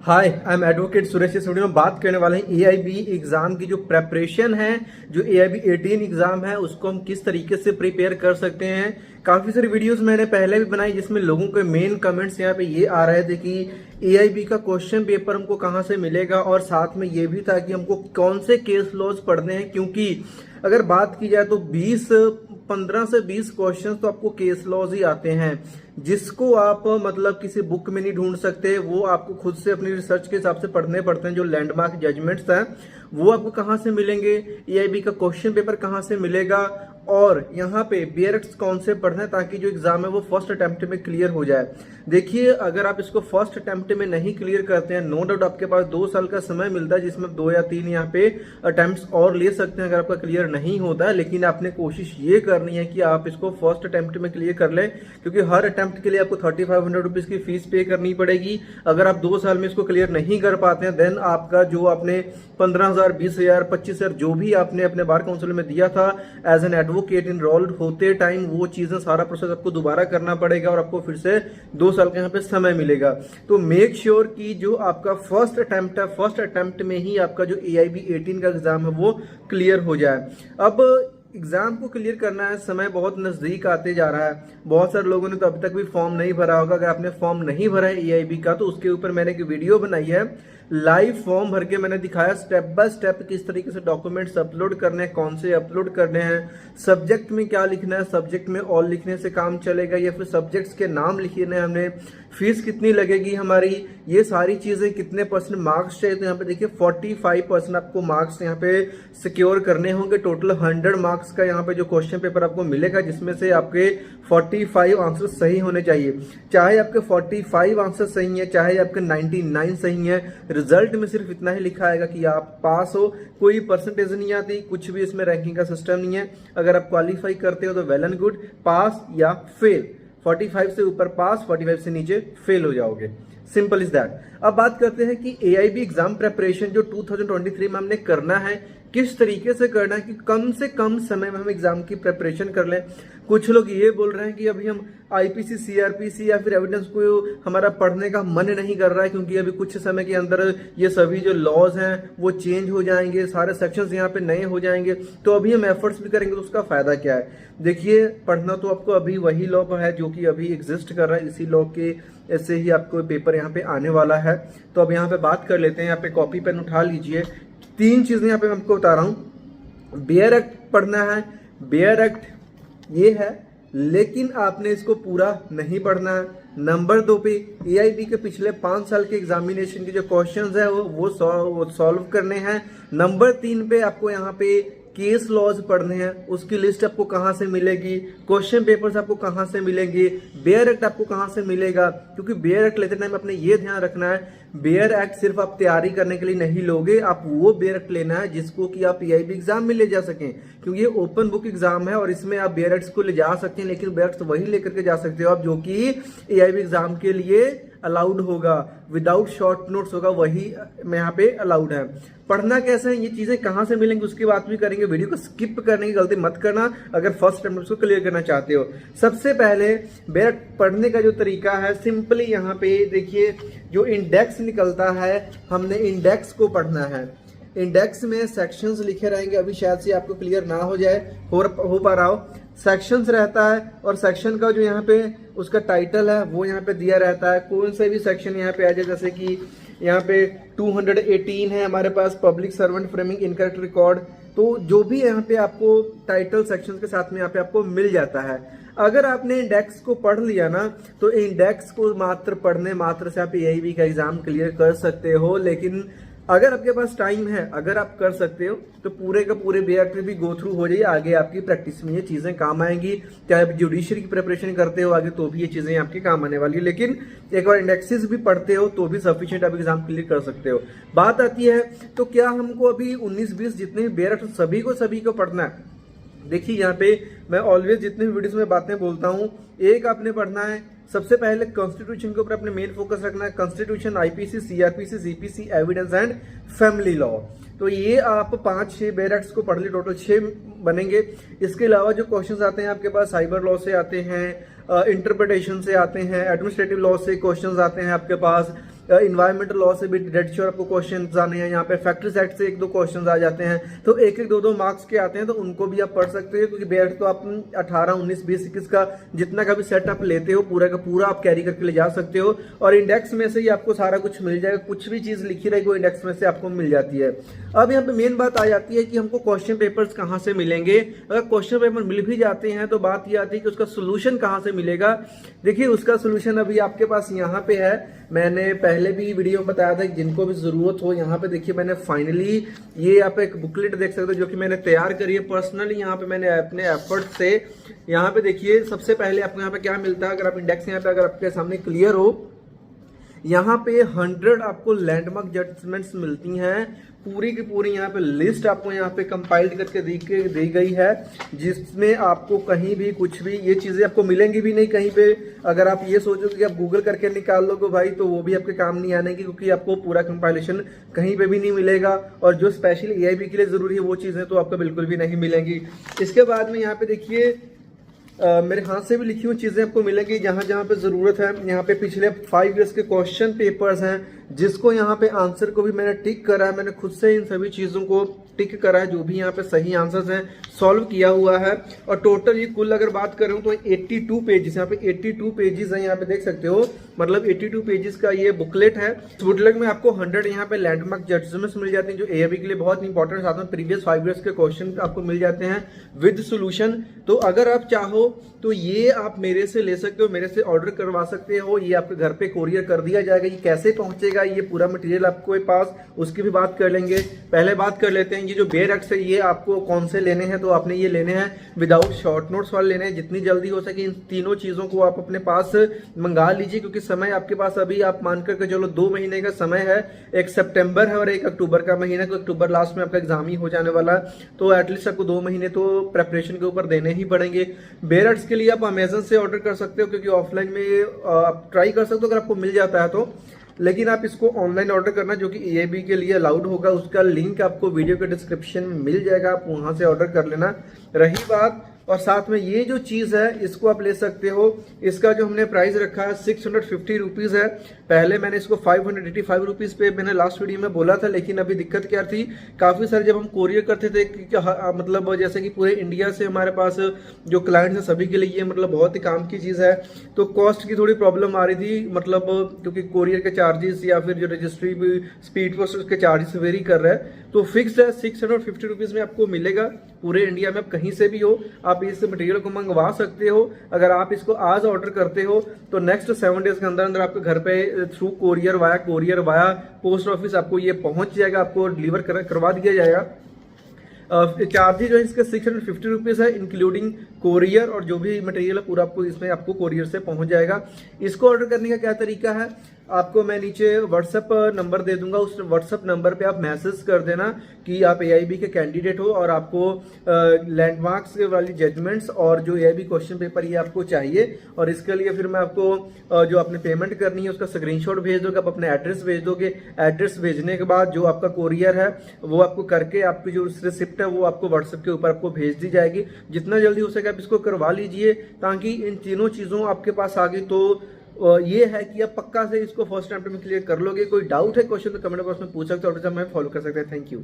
Hi, I am advocate Suresh. इस video में बात करने वाले हैं एआईबी एग्जाम की जो प्रेपरेशन है, जो एआईबी 18 एग्जाम है उसको हम किस तरीके से प्रिपेयर कर सकते हैं। काफी सारी वीडियोस मैंने पहले भी बनाई जिसमें लोगों के मेन कमेंट्स यहाँ पे ये आ रहे थे कि एआईबी का क्वेश्चन पेपर हमको कहाँ से मिलेगा, और साथ में ये भी था कि हमको कौन से केस लॉज पढ़ने हैं, क्योंकि अगर बात की जाए तो 15 से 20 क्वेश्चन तो आपको केस लॉज ही आते हैं, जिसको आप मतलब किसी बुक में नहीं ढूंढ सकते। वो आपको खुद से अपनी रिसर्च के हिसाब से पढ़ने पड़ते हैं। जो लैंडमार्क जजमेंट्स हैं वो आपको कहाँ से मिलेंगे, एआईबी का क्वेश्चन पेपर कहाँ से मिलेगा, और यहाँ पे बीआरएक्स कौन से पढ़ना है ताकि जो एग्जाम है वो फर्स्ट अटेम्प्ट में क्लियर हो जाए। देखिए, अगर आप इसको फर्स्ट अटेम्प्ट में नहीं क्लियर करते हैं, नो डाउट आपके पास 2 साल का समय मिलता है जिसमें 2 या 3 यहाँ पे अटेम्प्ट्स और ले सकते हैं अगर आपका क्लियर नहीं होता है। लेकिन आपने कोशिश ये करनी है कि आप इसको फर्स्ट अटेम्प्ट में क्लियर कर लें, क्योंकि हर अटेम्प्ट के लिए आपको 3500 रुपीज की फीस पे करनी पड़ेगी। अगर आप 2 साल में इसको क्लियर नहीं कर पाते हैं, देन आपका जो आपने 15,000, 20,000, 25,000 जो भी आपने अपने बार काउंसिल में दिया था एज एन एडवोकेट इनरोल्ड होते टाइम, वो चीजें सारा प्रोसेस आपको दोबारा करना पड़ेगा और आपको फिर से 2 साल का यहाँ पे समय मिलेगा। तो मेक श्योर कि जो आपका फर्स्ट अटेम्प्ट है, फर्स्ट अटेम्प्ट में ही आपका जो एआईबी 18 का एग्जाम है वो क्लियर हो जाए। अब एग्जाम को क्लियर करना है, समय बहुत नजदीक आते जा रहा है। बहुत सारे लोगों ने तो अभी तक भी फॉर्म नहीं भरा होगा। अगर आपने फॉर्म नहीं भरा है एआईबी का, तो उसके ऊपर मैंने एक वीडियो बनाई है, लाइव फॉर्म भर के मैंने दिखाया स्टेप बाय स्टेप किस तरीके से डॉक्यूमेंट्स अपलोड करने हैं, कौन से अपलोड करने हैं, सब्जेक्ट में क्या लिखना है, सब्जेक्ट में ऑल लिखने से काम चलेगा या फिर सब्जेक्ट्स के नाम लिखने हैं हमने, फीस कितनी लगेगी हमारी, ये सारी चीजें, कितने परसेंट मार्क्स चाहिए। तो यहाँ पे देखिए 45% आपको मार्क्स यहाँ पे सिक्योर करने होंगे। टोटल 100 मार्क्स का यहाँ पे जो क्वेश्चन पेपर आपको मिलेगा, जिसमें से आपके 45 आंसर सही होने चाहिए। चाहे आपके 45 आंसर सही है, चाहे आपके 99 सही है, रिजल्ट में सिर्फ इतना ही लिखा आएगा कि आप पास हो। कोई परसेंटेज नहीं आती, कुछ भी इसमें रैंकिंग का सिस्टम नहीं है। अगर आप क्वालिफाई करते हो तो वेल एंड गुड, पास या फेल। 45 से ऊपर पास, 45 से नीचे फेल हो जाओगे। Simple is that. अब बात करते हैं कि एआईबी एग्जाम प्रेपरेशन जो 2023 में हमने करना है, किस तरीके से करना है कि कम से कम समय में हम एग्जाम की प्रेपरेशन कर लें। कुछ लोग ये बोल रहे हैं कि अभी हम आईपीसी, सीआरपीसी या फिर एविडेंस को हमारा पढ़ने का मन नहीं कर रहा है, क्योंकि अभी कुछ समय के अंदर ये सभी जो लॉज हैं वो चेंज हो जाएंगे, सारे सेक्शंस यहाँ पे नए हो जाएंगे, तो अभी हम एफर्ट्स भी करेंगे तो उसका फायदा क्या है। देखिए, पढ़ना तो आपको अभी वही लॉ है जो कि अभी एग्जिस्ट कर रहा है, इसी लॉ के ऐसे ही आपको पेपर यहाँ पे आने वाला है। तो अब यहाँ पे बात कर लेते हैं। यहाँ पे कॉपी पेन उठा लीजिए। 3 चीजें यहाँ पे मैं आपको बता रहा हूँ। बेयर एक्ट पढ़ना है। बेयर एक्ट ये है, लेकिन आपने इसको पूरा नहीं पढ़ना है। नंबर 2 पे एआईबी के पिछले 5 साल के एग्जामिनेशन के जो क्वेश्चंस है वो सॉल्व करने हैं। नंबर 3 पे आपको यहाँ पे केस लॉज पढ़ने हैं, उसकी लिस्ट आपको कहां से मिलेगी, क्वेश्चन पेपर्स आपको कहां से मिलेंगे, बेयर एक्ट आपको कहां से मिलेगा। क्योंकि बेयर एक्ट लेते टाइम आपने ये ध्यान रखना है, बेयर एक्ट सिर्फ आप तैयारी करने के लिए नहीं लोगे, आप वो बेयर एक्ट लेना है जिसको कि आप एआईबी एग्जाम में ले जा सकें, क्योंकि ये ओपन बुक एग्जाम है और इसमें आप बेयर एक्ट को ले जा सकते हैं। लेकिन बेयर एक्ट वही लेकर के जा सकते हो आप जो कि एआईबी एग्जाम के लिए अलाउड होगा, विदाउट शॉर्ट नोट्स होगा, वही में यहाँ पे अलाउड है। पढ़ना कैसे है, ये चीजें कहां से मिलेंगी उसकी बात भी करेंगे। वीडियो को स्किप करने की गलती मत करना अगर फर्स्ट अटेम्प्ट को क्लियर करना चाहते हो। सबसे पहले बेयर पढ़ने का जो तरीका है, सिंपली यहाँ पे देखिए, जो इंडेक्स निकलता है, हमने इंडेक्स को पढ़ना है। इंडेक्स में सेक्शंस लिखे रहेंगे। अभी शायद से आपको क्लियर ना हो जाए, हो पा रहा हो। सेक्शंस रहता है और सेक्शन का जो यहाँ पे उसका टाइटल है वो यहाँ पे दिया रहता है। कौन से भी सेक्शन यहाँ पे आ जाए, जैसे कि यहाँ पे 218 है हमारे पास, public servant framing incorrect record. तो जो भी यहाँ पे आपको टाइटल सेक्शन के साथ में यहाँ पे आपको मिल जाता है। अगर आपने इंडेक्स को पढ़ लिया ना, तो इंडेक्स को मात्र पढ़ने मात्र से आप एआईबी का एग्जाम क्लियर कर सकते हो। लेकिन अगर आपके पास टाइम है, अगर आप कर सकते हो, तो पूरे का पूरे बेयर भी गो थ्रू हो जाइए। आगे आपकी प्रैक्टिस में ये चीजें काम आएंगी। चाहे आप जुडिशरी की प्रिपरेशन करते हो आगे, तो भी ये चीजें आपके काम आने वाली है। लेकिन एक बार इंडेक्सेस भी पढ़ते हो तो भी सफिशिएंट आप एग्जाम क्लियर कर सकते हो। बात आती है तो क्या हमको अभी 19-20 जितने भी बेयर सभी को पढ़ना है। देखिए, यहाँ पे मैं ऑलवेज जितने भी वीडियोस में बातें बोलता हूँ, एक आपने पढ़ना है। सबसे पहले कॉन्स्टिट्यूशन के ऊपर अपने मेन फोकस रखना है। Constitution, IPC, CrPC, GPC, evidence and family law. तो ये आप 5-6 बेयर एक्ट्स को पढ़ ली, टोटल 6 बनेंगे। इसके अलावा जो क्वेश्चंस आते हैं आपके पास, साइबर लॉ से आते हैं, इंटरप्रिटेशन से आते हैं, एडमिनिस्ट्रेटिव लॉ से क्वेश्चंस आते हैं आपके पास, इन्वायरमेंटल लॉ से भी डेड श्योर आपको क्वेश्चन आने हैं, यहाँ पे फैक्ट्री एक्ट से 1-2 क्वेश्चन आ जाते हैं, तो 1-1, 2-2 मार्क्स के आते हैं, तो उनको भी आप पढ़ सकते हो, क्योंकि बेट तो आप 18, 19, 20, 21 का जितना का भी सेट आप लेते हो पूरा का पूरा आप कैरी करके ले जा सकते हो, और इंडेक्स में से ही आपको सारा कुछ मिल जाएगा, कुछ भी चीज लिखी रहेगी वो इंडेक्स में से आपको मिल जाती है। अब यहाँ पे मेन बात आ जाती है कि हमको क्वेश्चन पेपर्स कहाँ से मिलेंगे। अगर क्वेश्चन पेपर मिल भी जाते हैं तो बात ये आती है कि उसका सोल्यूशन कहाँ से मिलेगा। देखिए उसका सोल्यूशन अभी आपके पास यहाँ पे है, मैंने पहले भी वीडियो में बताया था कि जिनको भी जरूरत हो, यहाँ पे देखिए मैंने फाइनली ये आप एक बुकलेट देख सकते हो जो कि मैंने तैयार करी है पर्सनली, यहाँ पे मैंने अपने एफर्ट से। यहाँ पे देखिए सबसे पहले आपको यहाँ पे क्या मिलता है, अगर आप इंडेक्स यहाँ पे अगर आपके सामने क्लियर हो, यहाँ पे 100 आपको लैंडमार्क जजमेंट्स मिलती हैं, पूरी की पूरी यहाँ पे लिस्ट आपको यहाँ पे कंपाइल्ड करके दी गई है, जिसमें आपको कहीं भी कुछ भी ये चीजें आपको मिलेंगी भी नहीं कहीं पे। अगर आप ये सोचोगे कि आप गूगल करके निकाल लोगे भाई, तो वो भी आपके काम नहीं आने की, क्योंकि आपको पूरा कंपाइलेशन कहीं पे भी नहीं मिलेगा, और जो स्पेशली एआईबी के लिए जरूरी है वो चीजें तो आपको बिल्कुल भी नहीं मिलेंगी। इसके बाद में यहाँ पे देखिए मेरे हाथ से भी लिखी हुई चीजें आपको मिलेंगी जहां जहां पे जरूरत है। यहाँ पे पिछले 5 इयर्स के क्वेश्चन पेपर्स हैं, जिसको यहाँ पे आंसर को भी मैंने टिक करा है, मैंने खुद से इन सभी चीजों को टिक करा है, जो भी यहाँ पे सही आंसर्स हैं सॉल्व किया हुआ है। और टोटल ये कुल अगर बात करूं तो 82 पेजेस, यहाँ पे 82 पेजेस हैं, यहाँ पे देख सकते हो, मतलब 82 पेजेस का ये बुकलेट है। इस बुकलेट में आपको 100 यहाँ पे लैंडमार्क जजमेंट्स मिल जाते हैं जो एआईबी के लिए बहुत इंपॉर्टेंट, साथ में प्रीवियस 5 इयर्स के क्वेश्चन आपको मिल जाते हैं विद सोल्यूशन। तो अगर आप चाहो तो ये आप मेरे से ले सकते हो, मेरे से ऑर्डर करवा सकते हो, ये आपके घर पे कोरियर कर दिया जाएगा। ये कैसे पहुंचेगा, ये पूरा मटेरियल आपके पास, उसकी भी बात कर लेंगे। पहले बात कर लेते हैं ये जो बेयर एक्ट है, ये आपको कौन से लेने हैं, तो आपने ये लेने हैं विदाउट शॉर्ट नोट्स वाले लेने हैं। जितनी जल्दी हो सके इन तीनों चीजों को आप अपने पास मंगा लीजिए, क्योंकि समय आपके पास अभी आप मान करके चलो 2 महीने का समय है, एक सितंबर है और एक अक्टूबर का महीना, तो अक्टूबर लास्ट में आपका एग्जाम ही हो जाने वाला है, तो एटलीस्ट आपको 2 महीने तो प्रेपरेशन के ऊपर देने ही पड़ेंगे। बेयर एक्ट्स के लिए आप अमेजन से ऑर्डर कर सकते हो, क्योंकि ऑफलाइन में आप ट्राई कर सकते हो अगर आपको मिल जाता है तो, लेकिन आप इसको ऑनलाइन ऑर्डर करना जो कि एआईबी के लिए अलाउड होगा, उसका लिंक आपको वीडियो के डिस्क्रिप्शन में मिल जाएगा, आप वहां से ऑर्डर कर लेना। रही बात, और साथ में ये जो चीज है इसको आप ले सकते हो, इसका जो हमने प्राइस रखा है 650 रुपीज है। पहले मैंने इसको 585 रुपीज पे मैंने लास्ट वीडियो में बोला था, लेकिन अभी दिक्कत क्या थी, काफी सारे जब हम कोरियर करते थे मतलब जैसे कि पूरे इंडिया से हमारे पास जो क्लाइंट्स हैं सभी के लिए ये मतलब बहुत ही काम की चीज है, तो कॉस्ट की थोड़ी प्रॉब्लम आ रही थी, मतलब क्योंकि कोरियर के चार्जेस या फिर जो रजिस्ट्री स्पीड पोस्ट उसके चार्जेस वेरी कर रहे हैं। तो फिक्स है 650 रुपीज में आपको मिलेगा, पूरे इंडिया में आप कहीं से भी हो आप इस मटेरियल को मंगवा सकते हो। अगर आप इसको आज ऑर्डर करते हो तो नेक्स्ट 7 डेज के अंदर अंदर आपके घर पे through courier via post office आपको ये पहुंच जाएगा, आपको डिलीवर करवा दिया जाएगा। चार्जेज जो है इसके 650 रुपीज है, इंक्लूडिंग कोरियर, और जो भी मटेरियल है पूरा आपको इसमें आपको कोरियर से पहुंच जाएगा। इसको ऑर्डर करने का क्या तरीका है, आपको मैं नीचे व्हाट्सएप नंबर दे दूंगा, उस व्हाट्सएप नंबर पे आप मैसेज कर देना कि आप एआईबी के कैंडिडेट हो और आपको लैंडमार्क्स वाली जजमेंट्स और जो एआईबी क्वेश्चन पेपर ये आपको चाहिए, और इसके लिए फिर मैं आपको जो आपने पेमेंट करनी है उसका स्क्रीनशॉट भेज दोगे, आप अपने एड्रेस भेज दोगे। एड्रेस भेजने के बाद जो आपका कोरियर है वो आपको करके आपकी जो रिसिप्ट है वो आपको व्हाट्सएप के ऊपर आपको भेज दी जाएगी। जितना जल्दी हो सके आप इसको करवा लीजिए, ताकि इन तीनों चीजों आपके पास आ गई तो ये है कि आप पक्का से इसको फर्स्ट अटेम्प्ट में क्लियर कर लोगे। कोई डाउट है क्वेश्चन तो कमेंट बॉक्स में पूछ सकते हो और मैं फॉलो कर सकते हैं। Thank you.